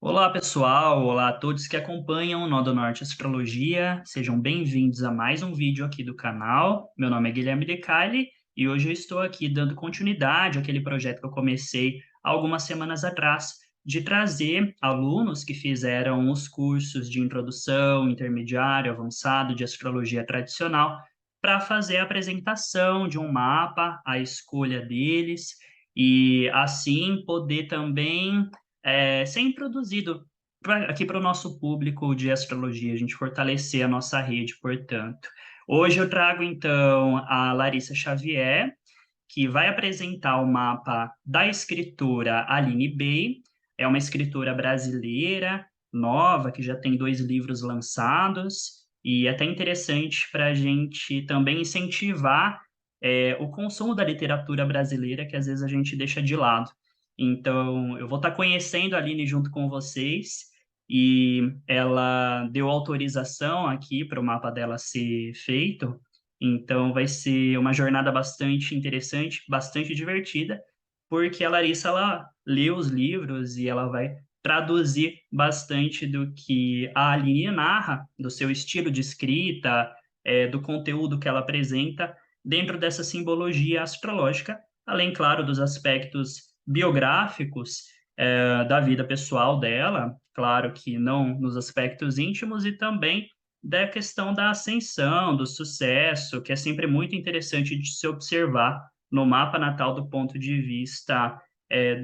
Olá, pessoal! Olá a todos que acompanham o Nó do Norte Astrologia. Sejam bem-vindos a mais um vídeo aqui do canal. Meu nome é Guilherme Decali e hoje eu estou aqui dando continuidade àquele projeto que eu comecei há algumas semanas atrás, de trazer alunos que fizeram os cursos de introdução, intermediário, avançado de astrologia tradicional para fazer a apresentação de um mapa, a escolha deles e assim poder também ser introduzido aqui para o nosso público de astrologia, a gente fortalecer a nossa rede, portanto. Hoje eu trago, então, a Larissa Xavier, que vai apresentar o mapa da escritora Aline Bey. É uma escritora brasileira, nova, que já tem 2 livros lançados, e é até interessante para a gente também incentivar o consumo da literatura brasileira, que às vezes a gente deixa de lado. Então, eu vou estar conhecendo a Aline junto com vocês, e ela deu autorização aqui para o mapa dela ser feito, então vai ser uma jornada bastante interessante, bastante divertida, porque a Larissa ela lê os livros e ela vai traduzir bastante do que a Aline narra, do seu estilo de escrita, do conteúdo que ela apresenta dentro dessa simbologia astrológica, além, claro, dos aspectos biográficos, da vida pessoal dela, claro que não nos aspectos íntimos, e também da questão da ascensão, do sucesso, que é sempre muito interessante de se observar no mapa natal do ponto de vista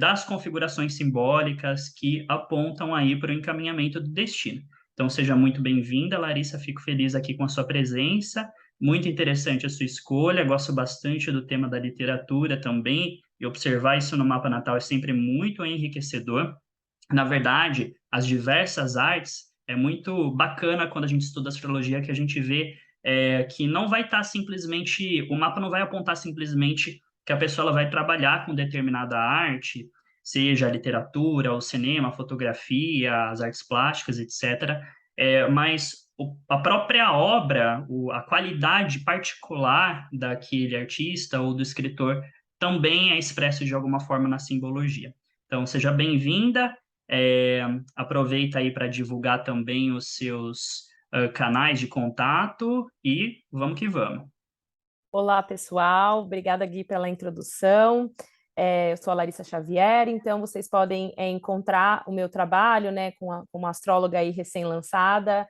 das configurações simbólicas que apontam aí para o encaminhamento do destino. Então, seja muito bem-vinda, Larissa, fico feliz aqui com a sua presença, muito interessante a sua escolha, gosto bastante do tema da literatura também, e observar isso no mapa natal é sempre muito enriquecedor. Na verdade, as diversas artes, é muito bacana quando a gente estuda astrologia que a gente vê que não vai estar simplesmente, o mapa não vai apontar simplesmente que a pessoa ela vai trabalhar com determinada arte, seja a literatura, o cinema, a fotografia, as artes plásticas, etc. Mas a própria obra, a qualidade particular daquele artista ou do escritor também é expresso de alguma forma na simbologia. Então, seja bem-vinda. É, Aproveita aí para divulgar também os seus canais de contato e vamos que vamos. Olá, pessoal. Obrigada, Gui, pela introdução. Eu sou a Larissa Xavier, então vocês podem encontrar o meu trabalho, né, com uma astróloga aí recém-lançada,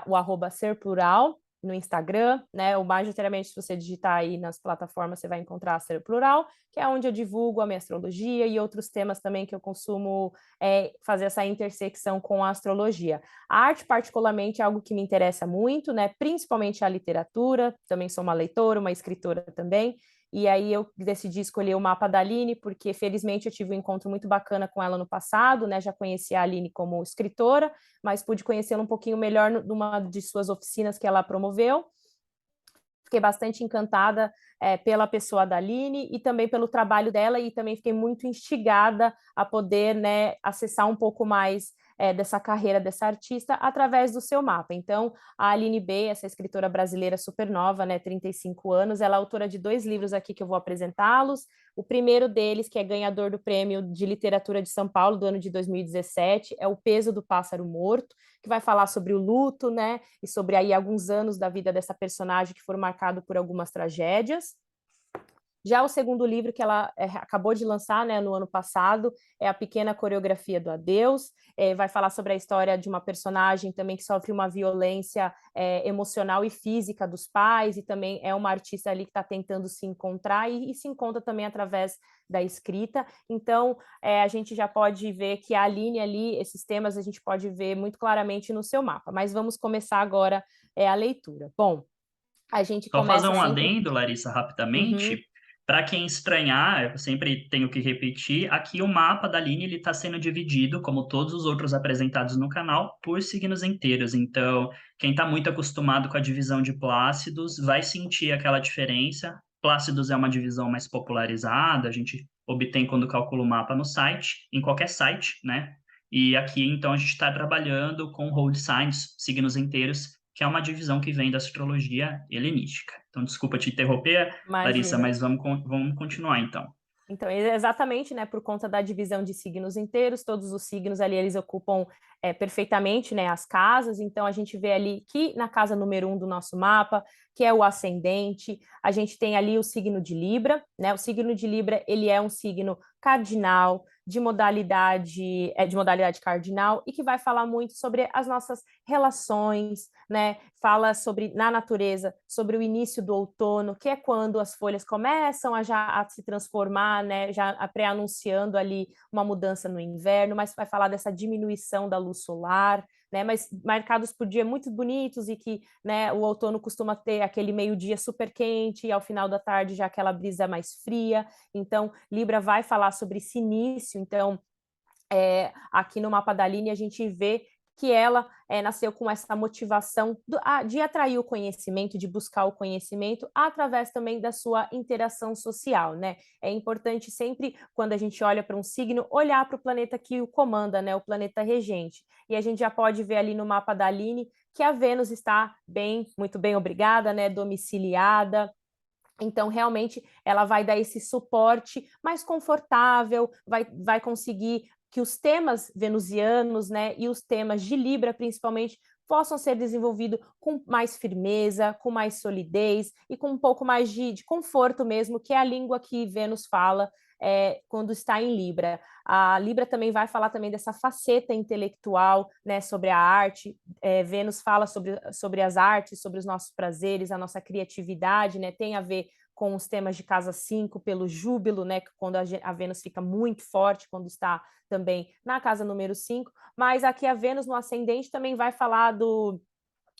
o @ser plural no Instagram, né, ou majoritariamente se você digitar aí nas plataformas você vai encontrar Ser Plural, que é onde eu divulgo a minha astrologia e outros temas também que eu consumo fazer essa intersecção com a astrologia. A arte, particularmente, é algo que me interessa muito, né? Principalmente a literatura. Também sou uma leitora, uma escritora também. E aí eu decidi escolher o mapa da Aline, porque felizmente eu tive um encontro muito bacana com ela no passado, né? Já conheci a Aline como escritora, mas pude conhecê-la um pouquinho melhor numa de suas oficinas que ela promoveu. Fiquei bastante encantada pela pessoa da Aline e também pelo trabalho dela, e também fiquei muito instigada a poder, né, acessar um pouco mais dessa carreira dessa artista através do seu mapa. Então, a Aline B, essa escritora brasileira super nova, né, 35 anos, ela é autora de 2 livros aqui que eu vou apresentá-los. O primeiro deles, que é ganhador do Prêmio de Literatura de São Paulo do ano de 2017, é O Peso do Pássaro Morto, que vai falar sobre o luto, né, e sobre aí alguns anos da vida dessa personagem que foram marcados por algumas tragédias. Já o segundo livro que ela acabou de lançar, né, no ano passado, é A Pequena Coreografia do Adeus. Vai falar sobre a história de uma personagem também que sofre uma violência emocional e física dos pais, e também é uma artista ali que está tentando se encontrar e se encontra também através da escrita. Então, a gente já pode ver que a Aline ali, esses temas a gente pode ver muito claramente no seu mapa. Mas vamos começar agora a leitura. Bom, a gente Só fazer começa um sempre... adendo, Larissa, Uhum. rapidamente. Para quem estranhar, eu sempre tenho que repetir, aqui o mapa da Aline ele está sendo dividido, como todos os outros apresentados no canal, por signos inteiros. Então, quem está muito acostumado com a divisão de Plácidos vai sentir aquela diferença. Plácidos é uma divisão mais popularizada, a gente obtém quando calcula o mapa no site, em qualquer site, né? E aqui, então, a gente está trabalhando com Holy Signs, signos inteiros, que é uma divisão que vem da astrologia helenística. Então, desculpa te interromper, Larissa, Imagina. mas vamos continuar então. Então, exatamente, né, por conta da divisão de signos inteiros, todos os signos ali, eles ocupam perfeitamente, né, as casas, então a gente vê ali que na casa número 1 do nosso mapa, que é o ascendente, a gente tem ali o signo de Libra, né, o signo de Libra, ele é um signo cardinal, de modalidade cardinal, e que vai falar muito sobre as nossas relações, né, fala sobre, na natureza, sobre o início do outono, que é quando as folhas começam a se transformar, né, já pré-anunciando ali uma mudança no inverno, mas vai falar dessa diminuição da luz solar, né, mas marcados por dias muito bonitos e que, né, o outono costuma ter aquele meio-dia super quente e ao final da tarde já aquela brisa mais fria. Então, Libra vai falar sobre esse início. Então, aqui no mapa da Aline a gente vê que ela nasceu com essa motivação de atrair o conhecimento, de buscar o conhecimento, através também da sua interação social, né? É importante sempre, quando a gente olha para um signo, olhar para o planeta que o comanda, né? O planeta regente. E a gente já pode ver ali no mapa da Aline que a Vênus está bem, muito bem, obrigada, né? Domiciliada. Então, realmente, ela vai dar esse suporte mais confortável, vai conseguir que os temas venusianos, né, e os temas de Libra, principalmente, possam ser desenvolvidos com mais firmeza, com mais solidez e com um pouco mais de conforto mesmo, que é a língua que Vênus fala quando está em Libra. A Libra também vai falar também dessa faceta intelectual, né, sobre a arte. Vênus fala sobre as artes, sobre os nossos prazeres, a nossa criatividade, né, tem a ver com os temas de casa 5, pelo júbilo, né, quando a Vênus fica muito forte, quando está também na casa número 5, mas aqui a Vênus no ascendente também vai falar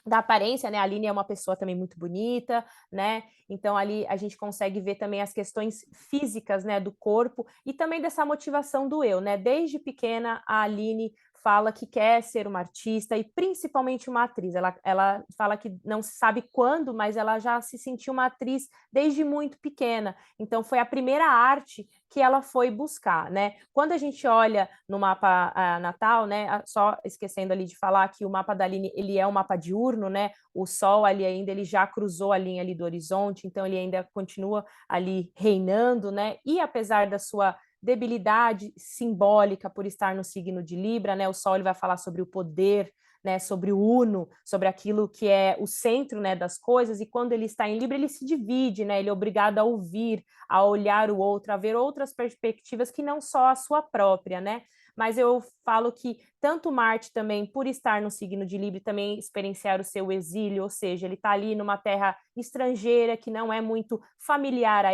da aparência, né? A Aline é uma pessoa também muito bonita, né? Então ali a gente consegue ver também as questões físicas, né, do corpo e também dessa motivação do eu, né? Desde pequena a Aline fala que quer ser uma artista e principalmente uma atriz. Ela fala que não sabe quando, mas ela já se sentiu uma atriz desde muito pequena. Então foi a primeira arte que ela foi buscar, né? Quando a gente olha no mapa natal, né? Só esquecendo ali de falar que o mapa da Aline, ele é um mapa diurno, né? O Sol ali ainda, ele já cruzou a linha ali do horizonte, então ele ainda continua ali reinando, né? E apesar da sua debilidade simbólica por estar no signo de Libra, né? O Sol ele vai falar sobre o poder, né, sobre o uno, sobre aquilo que é o centro, né, das coisas, e quando ele está em Libra, ele se divide, né, ele é obrigado a ouvir, a olhar o outro, a ver outras perspectivas que não só a sua própria, né? Mas eu falo que tanto Marte também, por estar no signo de Libra, também experienciar o seu exílio, ou seja, ele está ali numa terra estrangeira que não é muito familiar a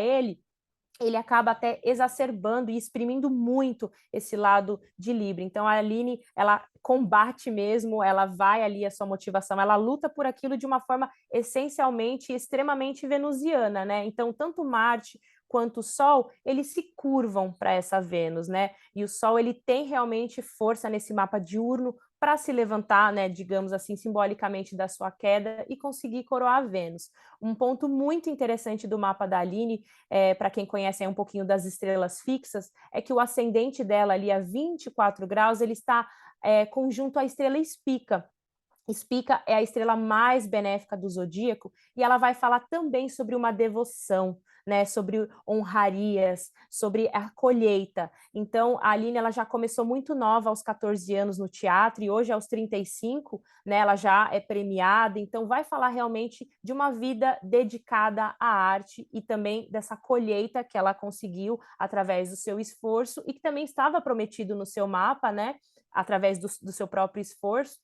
ele acaba até exacerbando e exprimindo muito esse lado de Libra. Então a Aline, ela combate mesmo, ela vai ali a sua motivação, ela luta por aquilo de uma forma essencialmente extremamente venusiana, né? Então tanto Marte quanto o Sol, eles se curvam para essa Vênus, né? E o Sol ele tem realmente força nesse mapa diurno para se levantar, né, digamos assim, simbolicamente da sua queda e conseguir coroar a Vênus. Um ponto muito interessante do mapa da Aline, para quem conhece um pouquinho das estrelas fixas, é que o ascendente dela ali a 24 graus, ele está conjunto à estrela Espica. Espica é a estrela mais benéfica do zodíaco e ela vai falar também sobre uma devoção, né, sobre honrarias, sobre a colheita. Então, a Aline ela já começou muito nova, aos 14 anos no teatro, e hoje, aos 35, né, ela já é premiada. Então, vai falar realmente de uma vida dedicada à arte e também dessa colheita que ela conseguiu através do seu esforço e que também estava prometido no seu mapa, né, através do seu próprio esforço,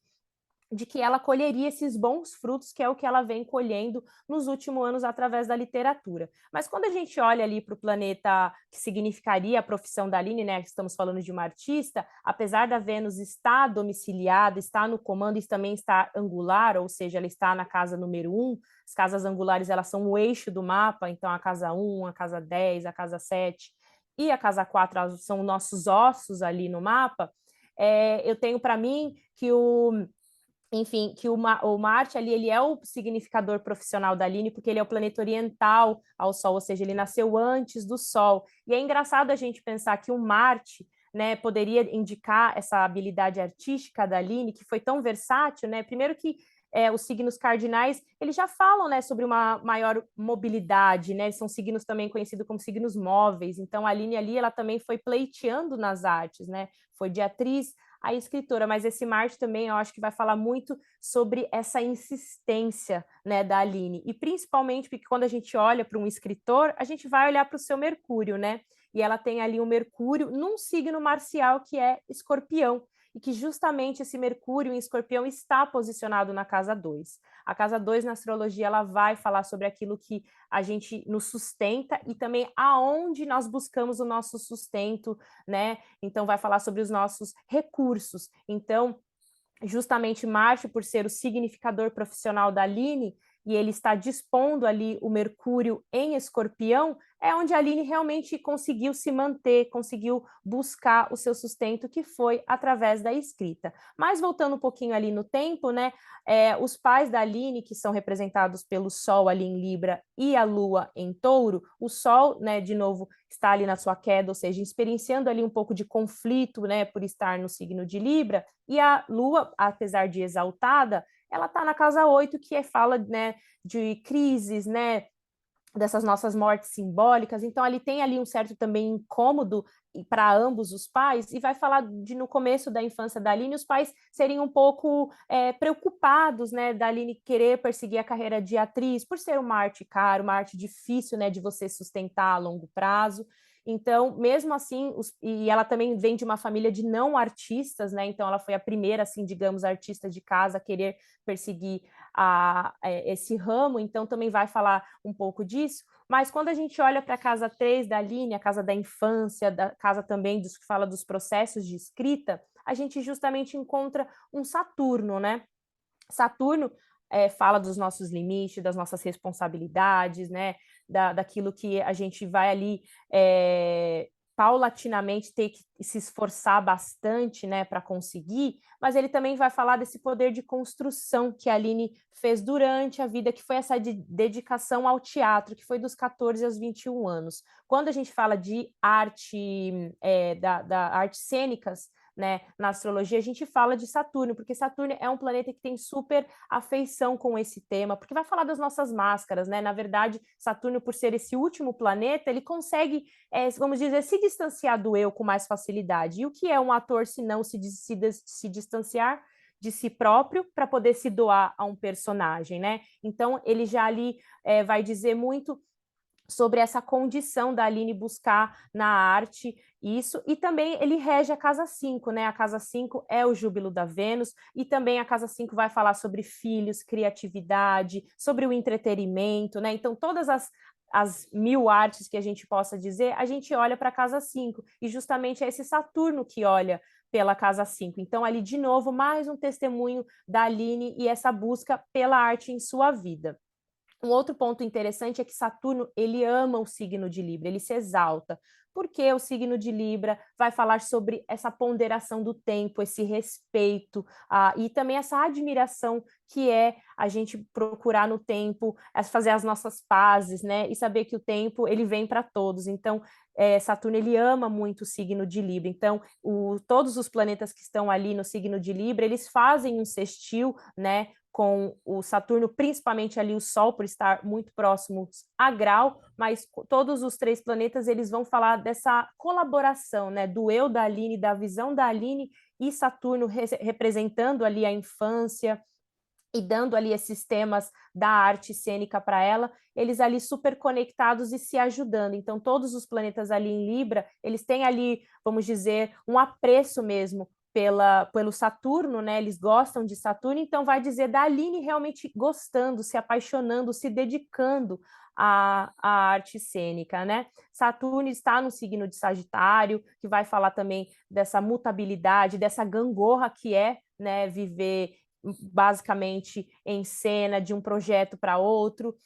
de que ela colheria esses bons frutos, que é o que ela vem colhendo nos últimos anos através da literatura. Mas quando a gente olha ali para o planeta que significaria a profissão da Aline, né, estamos falando de uma artista, apesar da Vênus estar domiciliada, estar no comando e também está angular, ou seja, ela está na casa número 1, as casas angulares elas são o eixo do mapa, então a casa 1, a casa 10, a casa 7 e a casa 4 são nossos ossos ali no mapa. Eu tenho para mim que o Marte ali, ele é o significador profissional da Aline, porque ele é o planeta oriental ao Sol, ou seja, ele nasceu antes do Sol. E é engraçado a gente pensar que o Marte, né, poderia indicar essa habilidade artística da Aline, que foi tão versátil, né? Primeiro que os signos cardinais, eles já falam, né, sobre uma maior mobilidade, né? São signos também conhecidos como signos móveis. Então, a Aline ali, ela também foi pleiteando nas artes, né? Foi de atriz a escritora, mas esse Marte também eu acho que vai falar muito sobre essa insistência, né, da Aline, e principalmente porque quando a gente olha para um escritor, a gente vai olhar para o seu Mercúrio, né? E ela tem ali o Mercúrio num signo marcial que é Escorpião, e que justamente esse Mercúrio em Escorpião está posicionado na casa 2. A casa 2 na astrologia ela vai falar sobre aquilo que a gente nos sustenta e também aonde nós buscamos o nosso sustento, né? Então vai falar sobre os nossos recursos. Então, justamente Marte, por ser o significador profissional da Aline, e ele está dispondo ali o Mercúrio em Escorpião, é onde a Aline realmente conseguiu se manter, conseguiu buscar o seu sustento, que foi através da escrita. Mas voltando um pouquinho ali no tempo, né, os pais da Aline, que são representados pelo Sol ali em Libra e a Lua em Touro, o Sol, né, de novo, está ali na sua queda, ou seja, experienciando ali um pouco de conflito, né, por estar no signo de Libra, e a Lua, apesar de exaltada, ela está na casa 8, que fala, né, de crises, né, dessas nossas mortes simbólicas. Então, ali tem ali um certo também incômodo para ambos os pais, e vai falar de no começo da infância da Aline, os pais serem um pouco preocupados, né, da Aline querer perseguir a carreira de atriz, por ser uma arte cara, uma arte difícil, né, de você sustentar a longo prazo. Então, mesmo assim, e ela também vem de uma família de não artistas, né? Então, ela foi a primeira, assim, digamos, artista de casa a querer perseguir esse ramo. Então, também vai falar um pouco disso. Mas quando a gente olha para a casa 3 da Aline, a casa da infância, da casa também dos que fala dos processos de escrita, a gente justamente encontra um Saturno, né? Saturno fala dos nossos limites, das nossas responsabilidades, né? Daquilo que a gente vai ali paulatinamente ter que se esforçar bastante, né, para conseguir, mas ele também vai falar desse poder de construção que a Aline fez durante a vida, que foi essa dedicação ao teatro, que foi dos 14 aos 21 anos. Quando a gente fala de arte, da artes cênicas, né, na astrologia, a gente fala de Saturno, porque Saturno é um planeta que tem super afeição com esse tema, porque vai falar das nossas máscaras, né? Na verdade, Saturno, por ser esse último planeta, ele consegue, vamos dizer, se distanciar do eu com mais facilidade. E o que é um ator se não se distanciar de si próprio para poder se doar a um personagem, né? Então, ele já ali vai dizer muito sobre essa condição da Aline buscar na arte isso, e também ele rege a casa 5, né? A casa 5 é o júbilo da Vênus, e também a casa 5 vai falar sobre filhos, criatividade, sobre o entretenimento, né? Então, todas as 1000 artes que a gente possa dizer, a gente olha para a casa 5, e justamente é esse Saturno que olha pela casa 5. Então, ali, de novo, mais um testemunho da Aline e essa busca pela arte em sua vida. Um outro ponto interessante é que Saturno, ele ama o signo de Libra, ele se exalta, porque o signo de Libra vai falar sobre essa ponderação do tempo, esse respeito, e também essa admiração que é a gente procurar no tempo, fazer as nossas pazes, né, e saber que o tempo, ele vem para todos. Então, Saturno, ele ama muito o signo de Libra. Então, todos os planetas que estão ali no signo de Libra, eles fazem um sextil, né, com o Saturno, principalmente ali o Sol, por estar muito próximos a grau, mas todos os 3 planetas, eles vão falar dessa colaboração, né, do eu da Aline, da visão da Aline, e Saturno representando ali a infância e dando ali esses temas da arte cênica para ela, eles ali super conectados e se ajudando. Então, todos os planetas ali em Libra, eles têm ali, vamos dizer, um apreço mesmo pelo Saturno, né? Eles gostam de Saturno, então vai dizer da Aline realmente gostando, se apaixonando, se dedicando à arte cênica, né? Saturno está no signo de Sagitário, que vai falar também dessa mutabilidade, dessa gangorra que é, né, viver basicamente em cena de um projeto para outro.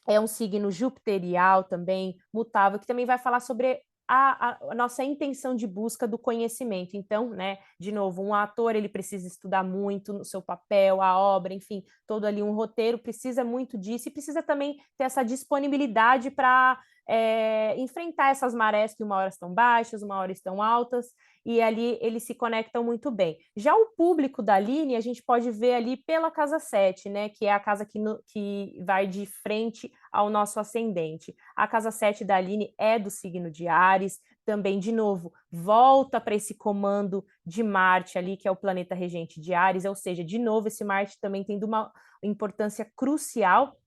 É um signo jupiterial também, mutável, que também vai falar sobre a nossa intenção de busca do conhecimento. Então, né, de novo, um ator ele precisa estudar muito no seu papel, a obra, enfim, todo ali um roteiro precisa muito disso e precisa também ter essa disponibilidade para enfrentar essas marés que uma hora estão baixas, uma hora estão altas, e ali eles se conectam muito bem. Já o público da Aline, a gente pode ver ali pela casa 7, né, que é a casa que vai de frente ao nosso ascendente. A casa 7 da Aline é do signo de Áries, também, de novo, volta para esse comando de Marte ali, que é o planeta regente de Áries, ou seja, de novo, esse Marte também tendo uma importância crucial.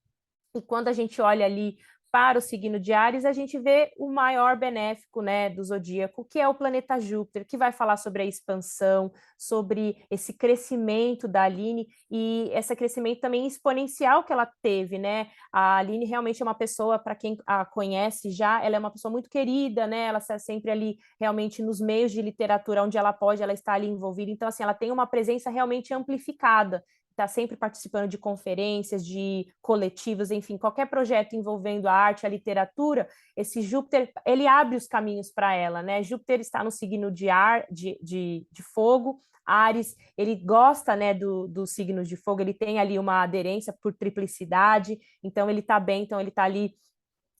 E quando a gente olha ali para o signo de Áries, a gente vê o maior benéfico, né, do zodíaco, que é o planeta Júpiter, que vai falar sobre a expansão, sobre esse crescimento da Aline e esse crescimento também exponencial que ela teve, né? A Aline realmente é uma pessoa, para quem a conhece já, ela é uma pessoa muito querida, né? Ela está sempre ali realmente nos meios de literatura onde ela pode, ela está ali envolvida. Então, assim, ela tem uma presença realmente amplificada, está sempre participando de conferências, de coletivos, enfim, qualquer projeto envolvendo a arte, a literatura, esse Júpiter, ele abre os caminhos para ela, né? Júpiter está no signo de ar, de fogo, Áries, ele gosta, né, dos signos de fogo, ele tem ali uma aderência por triplicidade, então ele está bem, então ele está ali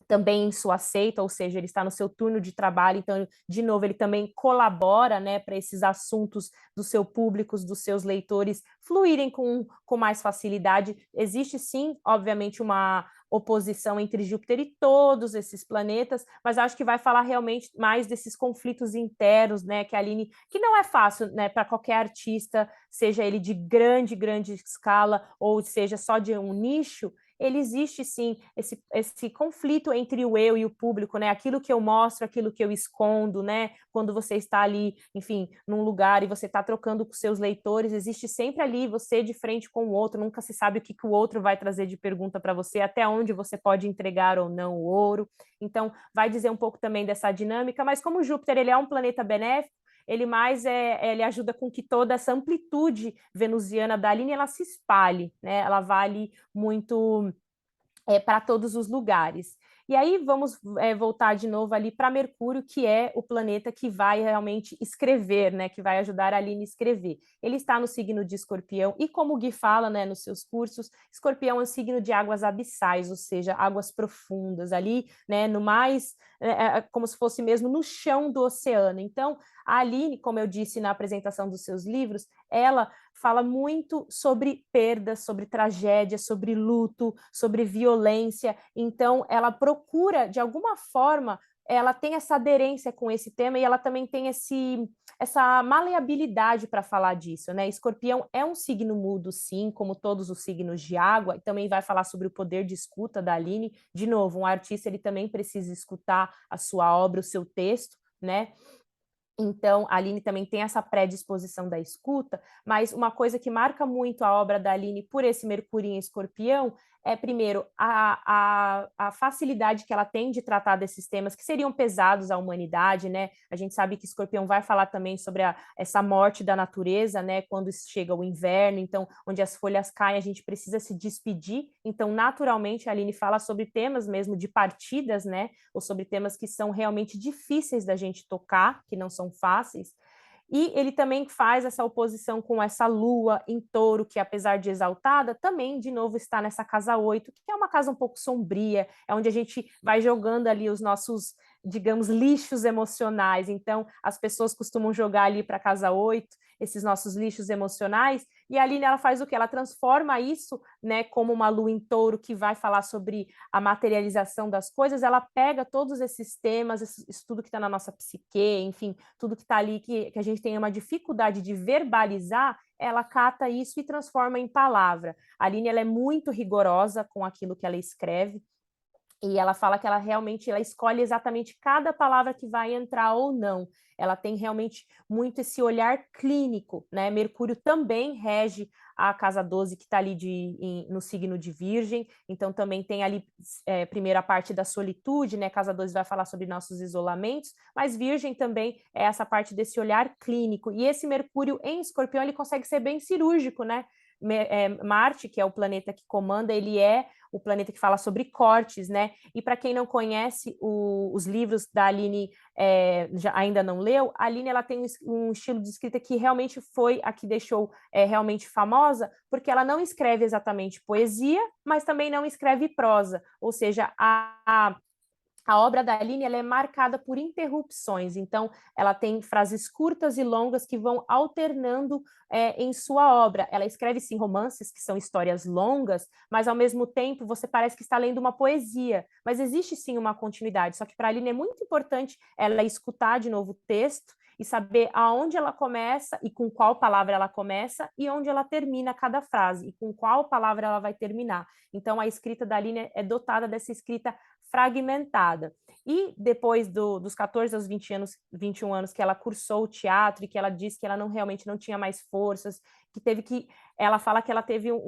também em sua seita, ou seja, ele está no seu turno de trabalho, então, de novo, ele também colabora, né, para esses assuntos do seu público, dos seus leitores fluírem com mais facilidade. Existe, sim, obviamente, uma oposição entre Júpiter e todos esses planetas, mas acho que vai falar realmente mais desses conflitos internos, né, que a Aline, que não é fácil, né, para qualquer artista, seja ele de grande escala ou seja só de um nicho, ele existe sim esse conflito entre o eu e o público, né? Aquilo que eu mostro, aquilo que eu escondo, né? Quando você está ali, enfim, num lugar e você está trocando com seus leitores, existe sempre ali você de frente com o outro, nunca se sabe o que o outro vai trazer de pergunta para você, até onde você pode entregar ou não o ouro. Então, vai dizer um pouco também dessa dinâmica, mas como Júpiter ele é um planeta benéfico, ele mais ele ajuda com que toda essa amplitude venusiana da Aline ela se espalhe, né? Ela vale muito para todos os lugares. E aí vamos voltar de novo ali para Mercúrio, que é o planeta que vai realmente escrever, né? Que vai ajudar a Aline a escrever. Ele está no signo de Escorpião, e como o Gui fala, né, nos seus cursos, Escorpião é um signo de águas abissais, ou seja, águas profundas, ali, né, no mais, como se fosse mesmo no chão do oceano. Então, a Aline, como eu disse na apresentação dos seus livros, ela fala muito sobre perdas, sobre tragédia, sobre luto, sobre violência. Então, ela procura, de alguma forma, ela tem essa aderência com esse tema e ela também tem essa maleabilidade para falar disso, né? Escorpião é um signo mudo, sim, como todos os signos de água, e também vai falar sobre o poder de escuta da Aline. De novo, um artista ele também precisa escutar a sua obra, o seu texto, né? Então, a Aline também tem essa predisposição da escuta, mas uma coisa que marca muito a obra da Aline por esse Mercúrio em Escorpião é, primeiro, a facilidade que ela tem de tratar desses temas que seriam pesados à humanidade, né? A gente sabe que Escorpião vai falar também sobre essa morte da natureza, né? Quando chega o inverno, então, onde as folhas caem, a gente precisa se despedir. Então, naturalmente, a Aline fala sobre temas mesmo de partidas, né? Ou sobre temas que são realmente difíceis da gente tocar, que não são fáceis. E ele também faz essa oposição com essa lua em touro, que apesar de exaltada, também, de novo, está nessa casa 8, que é uma casa um pouco sombria, é onde a gente vai jogando ali os nossos, digamos, lixos emocionais. Então, as pessoas costumam jogar ali para a casa 8 esses nossos lixos emocionais, e a Aline, ela faz o quê? Ela transforma isso, né, como uma lua em touro que vai falar sobre a materialização das coisas, ela pega todos esses temas, isso tudo que está na nossa psique, enfim, tudo que está ali que a gente tem uma dificuldade de verbalizar, ela cata isso e transforma em palavra. A Aline, ela é muito rigorosa com aquilo que ela escreve, e ela fala que ela realmente ela escolhe exatamente cada palavra que vai entrar ou não. Ela tem realmente muito esse olhar clínico, né? Mercúrio também rege a casa 12, que está ali no signo de Virgem, então também tem ali primeiro a parte da solitude, né? Casa 12 vai falar sobre nossos isolamentos, mas Virgem também é essa parte desse olhar clínico. E esse Mercúrio em Escorpião, ele consegue ser bem cirúrgico, né? Marte, que é o planeta que comanda, ele é o planeta que fala sobre cortes, né? E para quem não conhece os livros da Aline, ainda não leu, a Aline ela tem um estilo de escrita que realmente foi a que deixou realmente famosa, porque ela não escreve exatamente poesia, mas também não escreve prosa, ou seja, a obra da Aline ela é marcada por interrupções, então ela tem frases curtas e longas que vão alternando em sua obra. Ela escreve sim romances, que são histórias longas, mas ao mesmo tempo você parece que está lendo uma poesia, mas existe sim uma continuidade, só que para a Aline é muito importante ela escutar de novo o texto e saber aonde ela começa e com qual palavra ela começa e onde ela termina cada frase e com qual palavra ela vai terminar. Então a escrita da Aline é dotada dessa escrita fragmentada. E depois dos 14 aos 21 anos que ela cursou o teatro e que ela disse que ela realmente não tinha mais forças, ela fala que ela teve um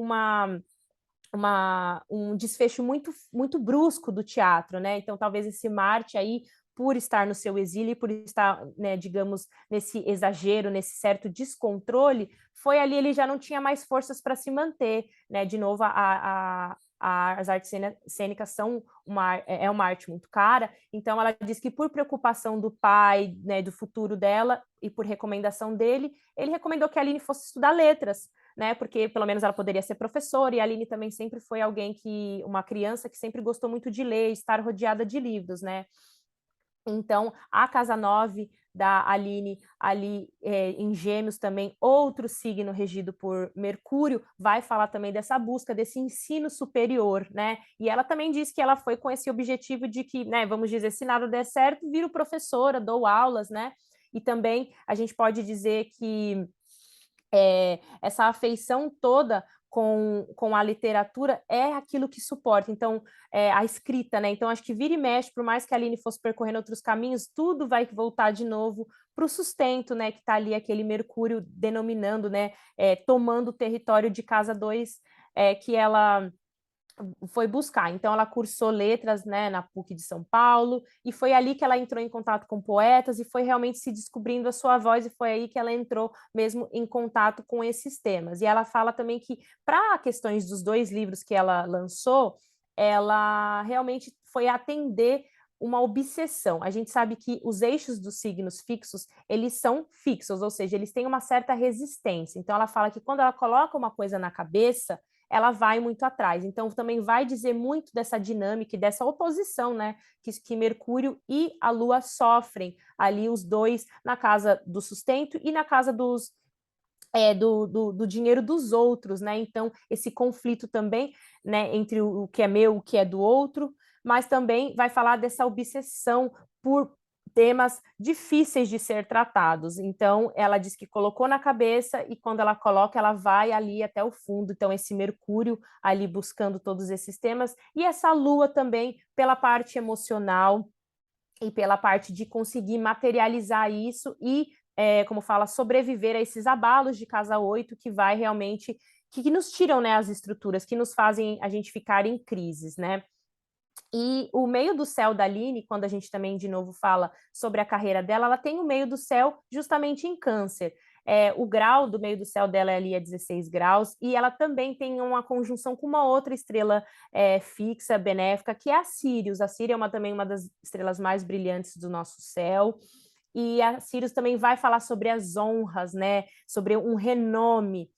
desfecho muito brusco do teatro, né? Então talvez esse Marte aí, por estar no seu exílio, por estar, né, digamos, nesse exagero, nesse certo descontrole, foi ali, ele já não tinha mais forças para se manter, né? De novo, as artes cênicas são uma arte muito cara, então ela diz que por preocupação do pai, né, do futuro dela, e por recomendação dele, ele recomendou que a Aline fosse estudar letras, né, porque pelo menos ela poderia ser professora, e a Aline também sempre foi uma criança que sempre gostou muito de ler, estar rodeada de livros, né. Então, a casa 9 da Aline, ali em Gêmeos também, outro signo regido por Mercúrio, vai falar também dessa busca, desse ensino superior, né? E ela também diz que ela foi com esse objetivo de que, né, vamos dizer, se nada der certo, viro professora, dou aulas, né? E também a gente pode dizer que essa afeição toda com a literatura é aquilo que suporta, então, a escrita, né? Então, acho que vira e mexe, por mais que a Aline fosse percorrendo outros caminhos, tudo vai voltar de novo para o sustento, né? Que está ali aquele Mercúrio denominando, né? Tomando o território de casa 2, que ela foi buscar. Então, ela cursou letras, né, na PUC de São Paulo, e foi ali que ela entrou em contato com poetas e foi realmente se descobrindo a sua voz, e foi aí que ela entrou mesmo em contato com esses temas. E ela fala também que, para questões dos 2 livros que ela lançou, ela realmente foi atender uma obsessão. A gente sabe que os eixos dos signos fixos, eles são fixos, ou seja, eles têm uma certa resistência. Então, ela fala que quando ela coloca uma coisa na cabeça, ela vai muito atrás. Então, também vai dizer muito dessa dinâmica e dessa oposição, né? Que Mercúrio e a Lua sofrem ali, os dois, na casa do sustento e na casa do dinheiro dos outros, né? Então, esse conflito também, né, entre o que é meu, o que é do outro, mas também vai falar dessa obsessão por temas difíceis de ser tratados. Então, ela diz que colocou na cabeça e quando ela coloca, ela vai ali até o fundo. Então, esse Mercúrio ali buscando todos esses temas e essa Lua também pela parte emocional e pela parte de conseguir materializar isso e, como fala, sobreviver a esses abalos de casa 8 que vai realmente, que nos tiram, né, as estruturas, que nos fazem a gente ficar em crises, né? E o meio do céu da Aline, quando a gente também, de novo, fala sobre a carreira dela, ela tem o meio do céu justamente em Câncer. O grau do meio do céu dela ali é 16 graus, e ela também tem uma conjunção com uma outra estrela fixa, benéfica, que é a Sírius. A Sírius é também uma das estrelas mais brilhantes do nosso céu. E a Sírius também vai falar sobre as honras, né? Sobre um renome.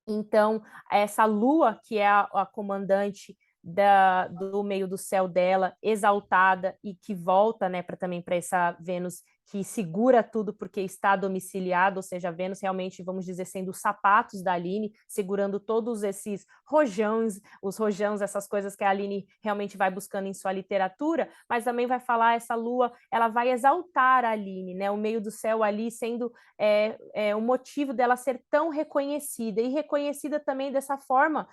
Então, essa lua, que é a comandante do meio do céu dela, exaltada e que volta, né, também para essa Vênus que segura tudo porque está domiciliada, ou seja, a Vênus realmente, vamos dizer, sendo os sapatos da Aline, segurando todos esses rojões, os rojões, essas coisas que a Aline realmente vai buscando em sua literatura, mas também vai falar, essa lua, ela vai exaltar a Aline, né, o meio do céu ali sendo o motivo dela ser tão reconhecida, e reconhecida também dessa forma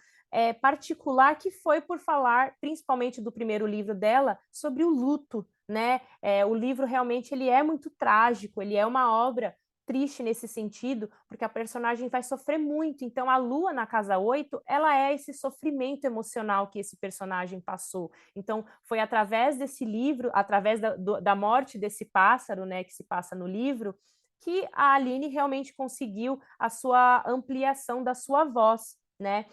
particular, que foi por falar, principalmente do primeiro livro dela, sobre o luto, né? O livro realmente ele é muito trágico, ele é uma obra triste nesse sentido, porque a personagem vai sofrer muito. Então, a Lua na casa 8, ela é esse sofrimento emocional que esse personagem passou. Então, foi através desse livro, através da morte desse pássaro, né, que se passa no livro, que a Aline realmente conseguiu a sua ampliação da sua voz, né?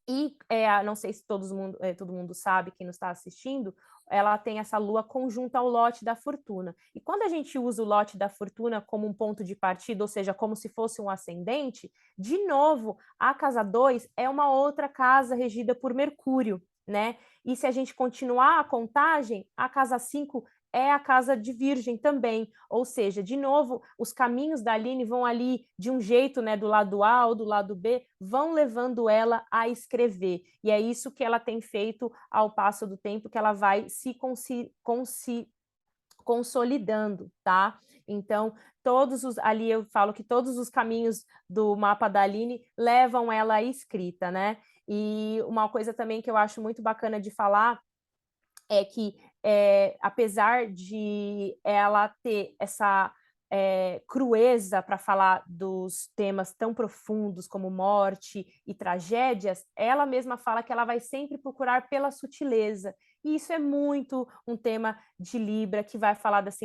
E não sei se todo mundo sabe, quem nos está assistindo, ela tem essa lua conjunta ao lote da fortuna. E quando a gente usa o lote da fortuna como um ponto de partida, ou seja, como se fosse um ascendente, de novo, a casa 2 é uma outra casa regida por Mercúrio, né? E se a gente continuar a contagem, a casa 5 é a casa de Virgem também, ou seja, de novo, os caminhos da Aline vão ali de um jeito, né, do lado A ou do lado B, vão levando ela a escrever. E é isso que ela tem feito ao passo do tempo, que ela vai se consolidando, tá? Então, ali eu falo que todos os caminhos do mapa da Aline levam ela à escrita, né? E uma coisa também que eu acho muito bacana de falar é que, apesar de ela ter essa crueza para falar dos temas tão profundos como morte e tragédias, ela mesma fala que ela vai sempre procurar pela sutileza. E isso é muito um tema de Libra, que vai falar dessa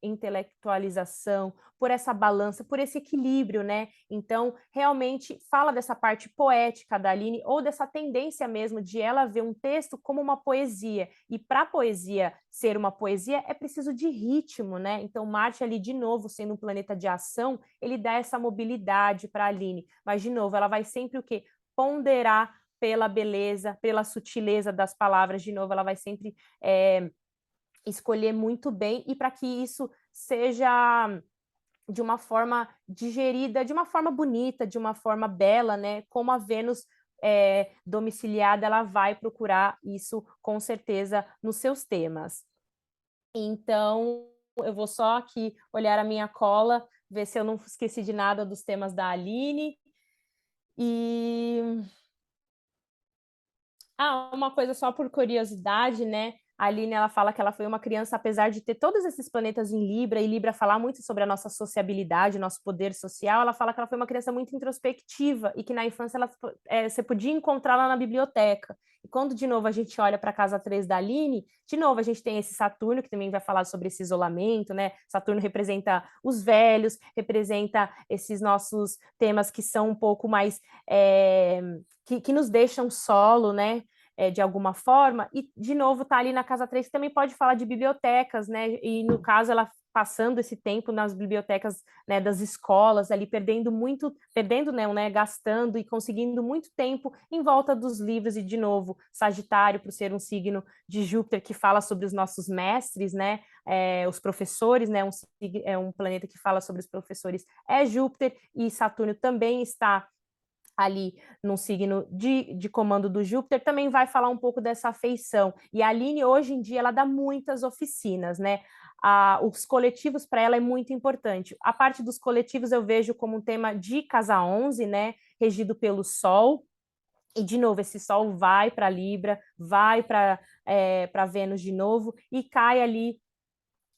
intelectualização, por essa balança, por esse equilíbrio, né? Então, realmente fala dessa parte poética da Aline, ou dessa tendência mesmo de ela ver um texto como uma poesia. E para a poesia ser uma poesia, é preciso de ritmo, né? Então, Marte ali, de novo, sendo um planeta de ação, ele dá essa mobilidade para a Aline. Mas, de novo, ela vai sempre o quê? Ponderar pela beleza, pela sutileza das palavras. De novo, ela vai sempre escolher muito bem, e para que isso seja de uma forma digerida, de uma forma bonita, de uma forma bela, né? Como a Vênus domiciliada, ela vai procurar isso com certeza nos seus temas. Então, eu vou só aqui olhar a minha cola, ver se eu não esqueci de nada dos temas da Aline. E uma coisa só por curiosidade, né? A Aline, ela fala que ela foi uma criança, apesar de ter todos esses planetas em Libra, e Libra falar muito sobre a nossa sociabilidade, nosso poder social, ela fala que ela foi uma criança muito introspectiva e que na infância você podia encontrá-la na biblioteca. E quando, de novo, a gente olha para a casa 3 da Aline, de novo, a gente tem esse Saturno, que também vai falar sobre esse isolamento, né? Saturno representa os velhos, representa esses nossos temas que são um pouco mais... que nos deixam solo, né? De alguma forma, e de novo tá ali na casa 3, que também pode falar de bibliotecas, né? E no caso ela passando esse tempo nas bibliotecas, né, das escolas, ali perdendo não, né, gastando e conseguindo muito tempo em volta dos livros. E de novo, Sagitário, por ser um signo de Júpiter que fala sobre os nossos mestres, né, os professores, né, um planeta que fala sobre os professores é Júpiter, e Saturno também está ali no signo de comando do Júpiter, também vai falar um pouco dessa afeição. E a Aline, hoje em dia, ela dá muitas oficinas, né? Os coletivos para ela é muito importante. A parte dos coletivos eu vejo como um tema de casa 11, né? Regido pelo Sol. E, de novo, esse Sol vai para Libra, vai para Vênus de novo, e cai ali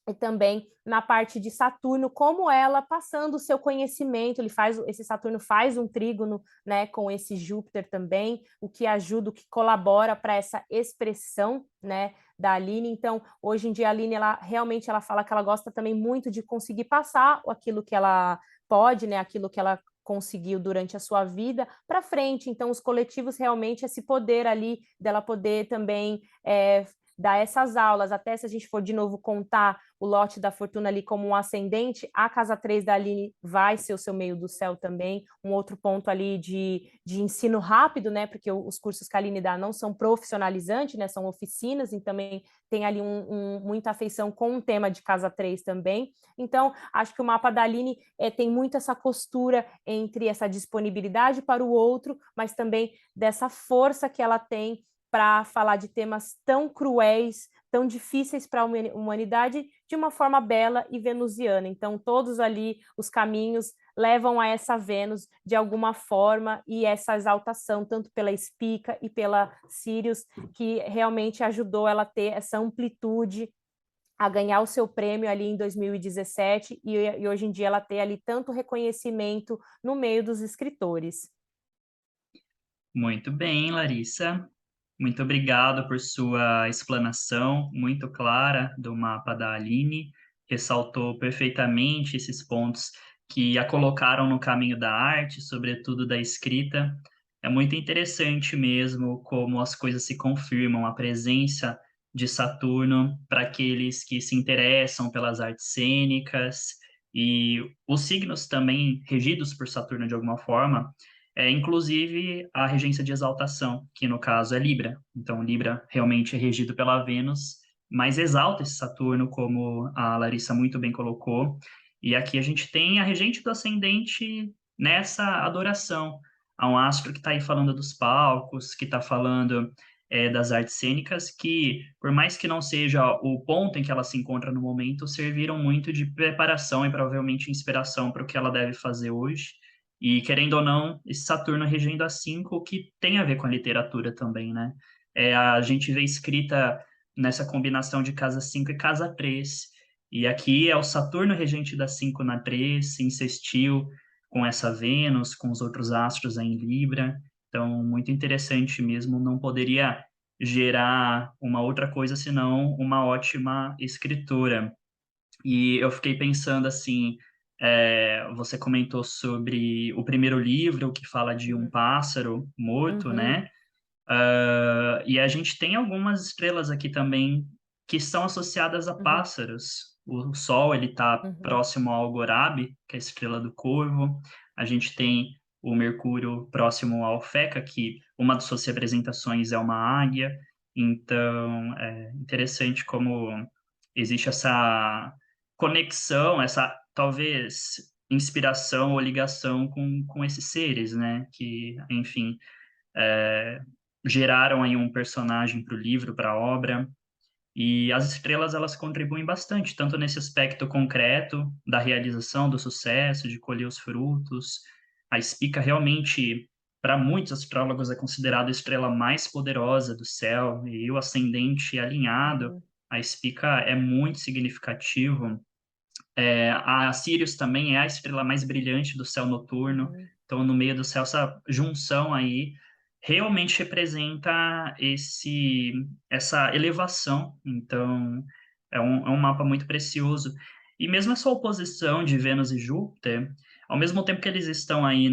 e também na parte de Saturno, como ela passando o seu conhecimento, esse Saturno faz um trígono, né, com esse Júpiter também, o que ajuda, o que colabora para essa expressão, né, da Aline. Então, hoje em dia a Aline, ela fala que ela gosta também muito de conseguir passar aquilo que ela pode, né, aquilo que ela conseguiu durante a sua vida para frente. Então, os coletivos realmente esse poder ali dela poder também dar essas aulas, até se a gente for de novo contar o lote da fortuna ali como um ascendente, a casa 3 da Aline vai ser o seu meio do céu também, um outro ponto ali de ensino rápido, né, porque os cursos que a Aline dá não são profissionalizantes, né, são oficinas, e também tem ali muita afeição com o tema de casa 3 também. Então, acho que o mapa da Aline tem muito essa costura entre essa disponibilidade para o outro, mas também dessa força que ela tem para falar de temas tão cruéis, tão difíceis para a humanidade, de uma forma bela e venusiana. Então, todos ali os caminhos levam a essa Vênus de alguma forma, e essa exaltação, tanto pela Espica e pela Sirius, que realmente ajudou ela a ter essa amplitude, a ganhar o seu prêmio ali em 2017, e hoje em dia ela tem ali tanto reconhecimento no meio dos escritores. Muito bem, Larissa. Muito obrigado por sua explanação muito clara do mapa da Aline. ressaltou perfeitamente esses pontos que a colocaram no caminho da arte, sobretudo da escrita. É muito interessante mesmo como as coisas se confirmam, a presença de Saturno para aqueles que se interessam pelas artes cênicas e os signos também regidos por Saturno de alguma forma, inclusive a regência de exaltação, que no caso é Libra. Então, Libra realmente é regido pela Vênus, mas exalta esse Saturno, como a Larissa muito bem colocou. E aqui a gente tem a regente do ascendente nessa adoração. Há um astro que está aí falando dos palcos, que está falando das artes cênicas, que, por mais que não seja o ponto em que ela se encontra no momento, serviram muito de preparação e provavelmente inspiração para o que ela deve fazer hoje. E, querendo ou não, esse Saturno regendo a 5, que tem a ver com a literatura também, né? A gente vê escrita nessa combinação de casa 5 e casa 3. E aqui é o Saturno regente da 5 na 3, em sextil com essa Vênus, com os outros astros aí em Libra. Então, muito interessante mesmo, não poderia gerar uma outra coisa senão uma ótima escritora. E eu fiquei pensando assim, você comentou sobre o primeiro livro que fala de um Uhum. pássaro morto, Uhum. né? E a gente tem algumas estrelas aqui também que estão associadas a Uhum. pássaros. O Sol, ele está Uhum. próximo ao Algorabe, que é a estrela do Corvo. A gente tem o Mercúrio próximo ao Alfeca, que uma de suas representações é uma águia. Então, é interessante como existe essa conexão, essa talvez inspiração ou ligação com esses seres, né? Que, enfim, é, geraram aí um personagem para o livro, para a obra. E as estrelas, elas contribuem bastante, tanto nesse aspecto concreto da realização, do sucesso, de colher os frutos. A espica realmente, para muitos astrólogos, é considerada a estrela mais poderosa do céu, e o ascendente alinhado, Uhum. a espica é muito significativo. A Sirius também é a estrela mais brilhante do céu noturno. Uhum. Então, no meio do céu, essa junção aí realmente representa essa elevação. Então, é um mapa muito precioso. E mesmo essa oposição de Vênus e Júpiter, ao mesmo tempo que eles estão aí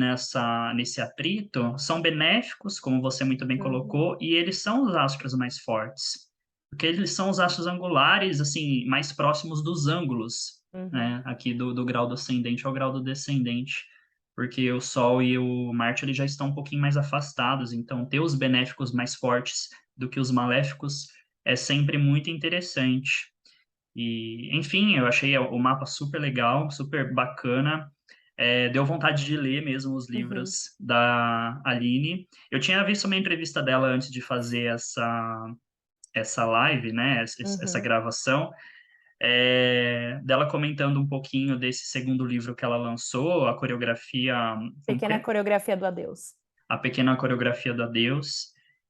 nesse atrito, são benéficos, como você muito bem Uhum. colocou, e eles são os astros mais fortes. Porque eles são os astros angulares, assim, mais próximos dos ângulos, Uhum. né, aqui do grau do ascendente ao grau do descendente, porque o Sol e o Marte eles já estão um pouquinho mais afastados, então ter os benéficos mais fortes do que os maléficos é sempre muito interessante. E, enfim, eu achei o mapa super legal, super bacana. Deu vontade de ler mesmo os Uhum. livros da Aline. Eu tinha visto uma entrevista dela antes de fazer essa live, né, essa Uhum. gravação, dela comentando um pouquinho desse segundo livro que ela lançou, a coreografia, como que Pequena é? coreografia do adeus. A pequena coreografia do adeus,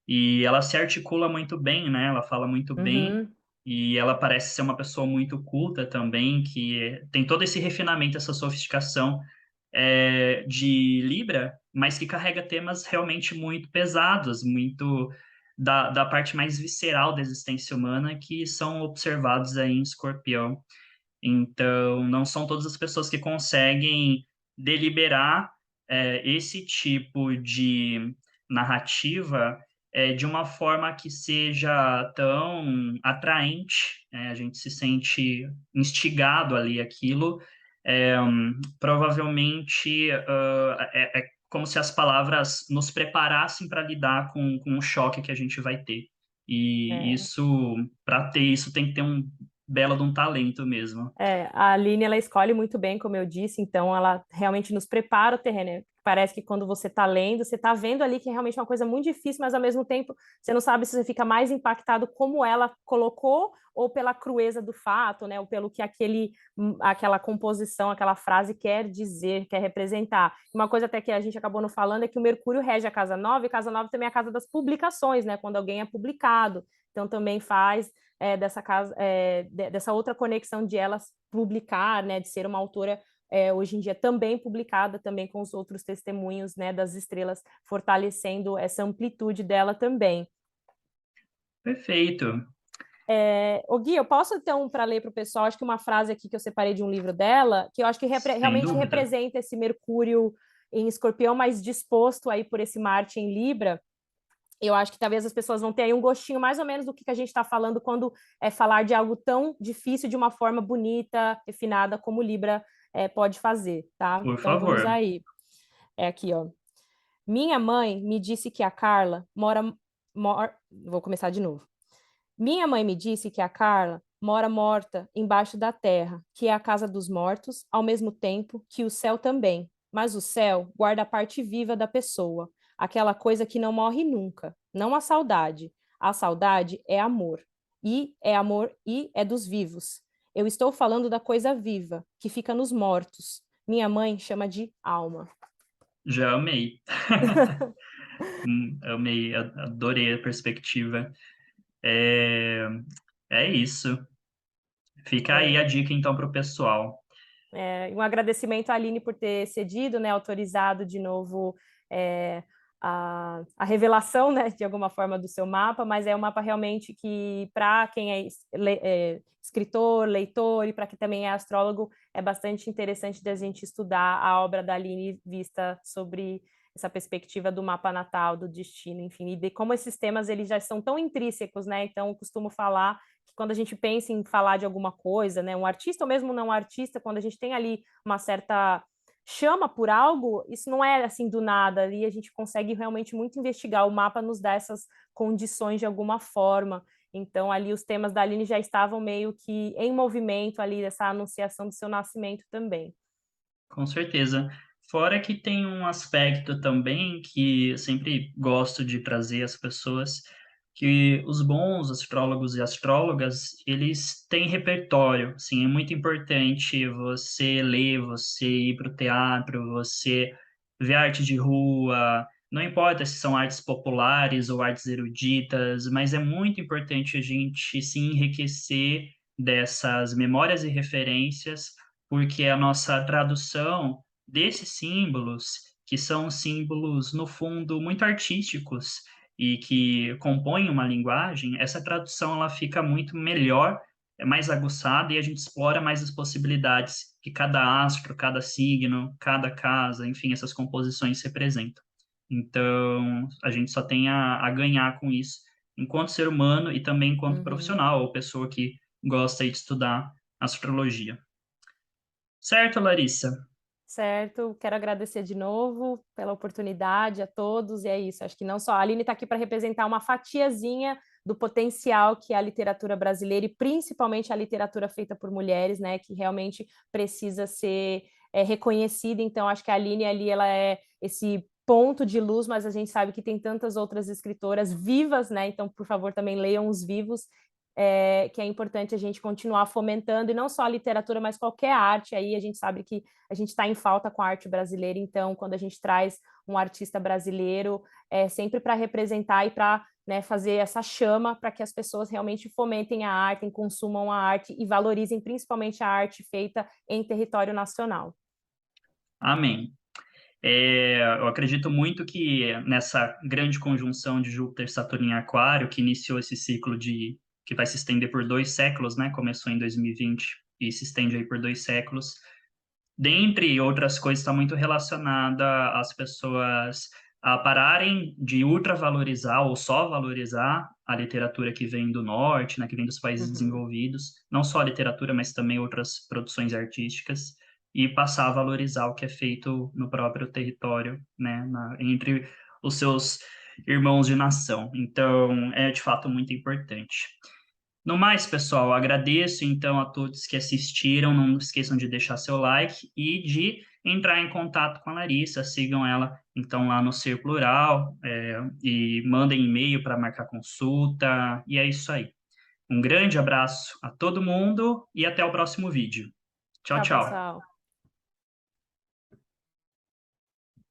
e ela se articula muito bem, né? Ela fala muito bem, Uhum. e ela parece ser uma pessoa muito culta também, que tem todo esse refinamento, essa sofisticação de Libra, mas que carrega temas realmente muito pesados, muito da parte mais visceral da existência humana, que são observados aí em Escorpião. Então, não são todas as pessoas que conseguem deliberar esse tipo de narrativa de uma forma que seja tão atraente, né? A gente se sente instigado ali aquilo. Provavelmente é como se as palavras nos preparassem para lidar com o choque que a gente vai ter. E É. isso, para ter isso, tem que ter um belo de um talento mesmo. A Aline, ela escolhe muito bem, como eu disse, então ela realmente nos prepara o terreno, né? Parece que quando você está lendo, você está vendo ali que é realmente uma coisa muito difícil, mas ao mesmo tempo você não sabe se você fica mais impactado como ela colocou ou pela crueza do fato, né? Ou pelo que aquela composição, aquela frase quer dizer, quer representar. Uma coisa até que a gente acabou não falando é que o Mercúrio rege a casa 9, e a casa 9 também é a casa das publicações, né? Quando alguém é publicado. Então também faz dessa outra conexão de ela publicar, né, de ser uma autora hoje em dia também publicada, também com os outros testemunhos, né, das estrelas, fortalecendo essa amplitude dela também. Perfeito. Ô Gui, eu posso então, para ler para o pessoal, acho que uma frase aqui que eu separei de um livro dela, que eu acho que Sem realmente dúvida. representa esse Mercúrio em Escorpião, mais disposto aí por esse Marte em Libra. Eu acho que talvez as pessoas vão ter aí um gostinho mais ou menos do que a gente está falando quando é falar de algo tão difícil de uma forma bonita, refinada, como Libra pode fazer, tá? Por Então vamos favor. aí. É aqui, ó. Minha mãe me disse que a Carla Vou começar de novo. Minha mãe me disse que a Carla mora morta embaixo da terra, que é a casa dos mortos, ao mesmo tempo que o céu também. Mas o céu guarda a parte viva da pessoa, aquela coisa que não morre nunca, não a saudade. A saudade é amor e é dos vivos. Eu estou falando da coisa viva, que fica nos mortos. Minha mãe chama de alma. Já amei. Amei, adorei a perspectiva. É, é isso. Fica aí a É, dica, então, para o pessoal. Um agradecimento à Aline por ter cedido, né, autorizado de novo é, a revelação, né, de alguma forma do seu mapa, mas é um mapa realmente que, para quem é escritor, leitor e para quem também é astrólogo, é bastante interessante da gente estudar a obra da Aline vista sobre essa perspectiva do mapa natal, do destino, enfim, e de como esses temas eles já são tão intrínsecos, né? Então, eu costumo falar que quando a gente pensa em falar de alguma coisa, né, um artista ou mesmo não artista, quando a gente tem ali uma certa chama por algo, isso não é assim do nada, ali a gente consegue realmente muito investigar, o mapa nos dá essas condições de alguma forma, então ali os temas da Aline já estavam meio que em movimento ali, dessa anunciação do seu nascimento também. Com certeza. Fora que tem um aspecto também que eu sempre gosto de trazer às pessoas, que os bons astrólogos e astrólogas, eles têm repertório. Sim, é muito importante você ler, você ir para o teatro, você ver arte de rua, não importa se são artes populares ou artes eruditas, mas é muito importante a gente se enriquecer dessas memórias e referências porque a nossa tradução desses símbolos, que são símbolos, no fundo, muito artísticos e que compõem uma linguagem, essa tradução ela fica muito melhor, é mais aguçada e a gente explora mais as possibilidades que cada astro, cada signo, cada casa, enfim, essas composições representam. Então, a gente só tem a ganhar com isso, enquanto ser humano e também enquanto Uhum. profissional ou pessoa que gosta de estudar astrologia. Certo, Larissa? Certo, quero agradecer de novo pela oportunidade a todos, e é isso. Acho que não só a Aline está aqui para representar uma fatiazinha do potencial que é a literatura brasileira e principalmente a literatura feita por mulheres, né, que realmente precisa ser reconhecida. Então, acho que a Aline ali ela é esse ponto de luz, mas a gente sabe que tem tantas outras escritoras vivas, né? Então, por favor, também leiam os vivos que é importante a gente continuar fomentando, e não só a literatura, mas qualquer arte aí, a gente sabe que a gente está em falta com a arte brasileira, então quando a gente traz um artista brasileiro, é sempre para representar e para fazer essa chama para que as pessoas realmente fomentem a arte, consumam a arte e valorizem principalmente a arte feita em território nacional. Amém. Eu acredito muito que nessa grande conjunção de Júpiter, Saturno em Aquário, que iniciou esse ciclo que vai se estender por 2 séculos, né? Começou em 2020 e se estende aí por 2 séculos. Dentre outras coisas, está muito relacionada às pessoas a pararem de ultravalorizar ou só valorizar a literatura que vem do norte, né, que vem dos países Uhum. desenvolvidos, não só a literatura, mas também outras produções artísticas, e passar a valorizar o que é feito no próprio território, né, entre os seus irmãos de nação. Então, é de fato muito importante. No mais, pessoal, agradeço então a todos que assistiram. Não esqueçam de deixar seu like e de entrar em contato com a Larissa. Sigam ela então lá no Ser Plural e mandem e-mail para marcar consulta. E é isso aí. Um grande abraço a todo mundo e até o próximo vídeo. Tchau, Tchau, tchau. pessoal.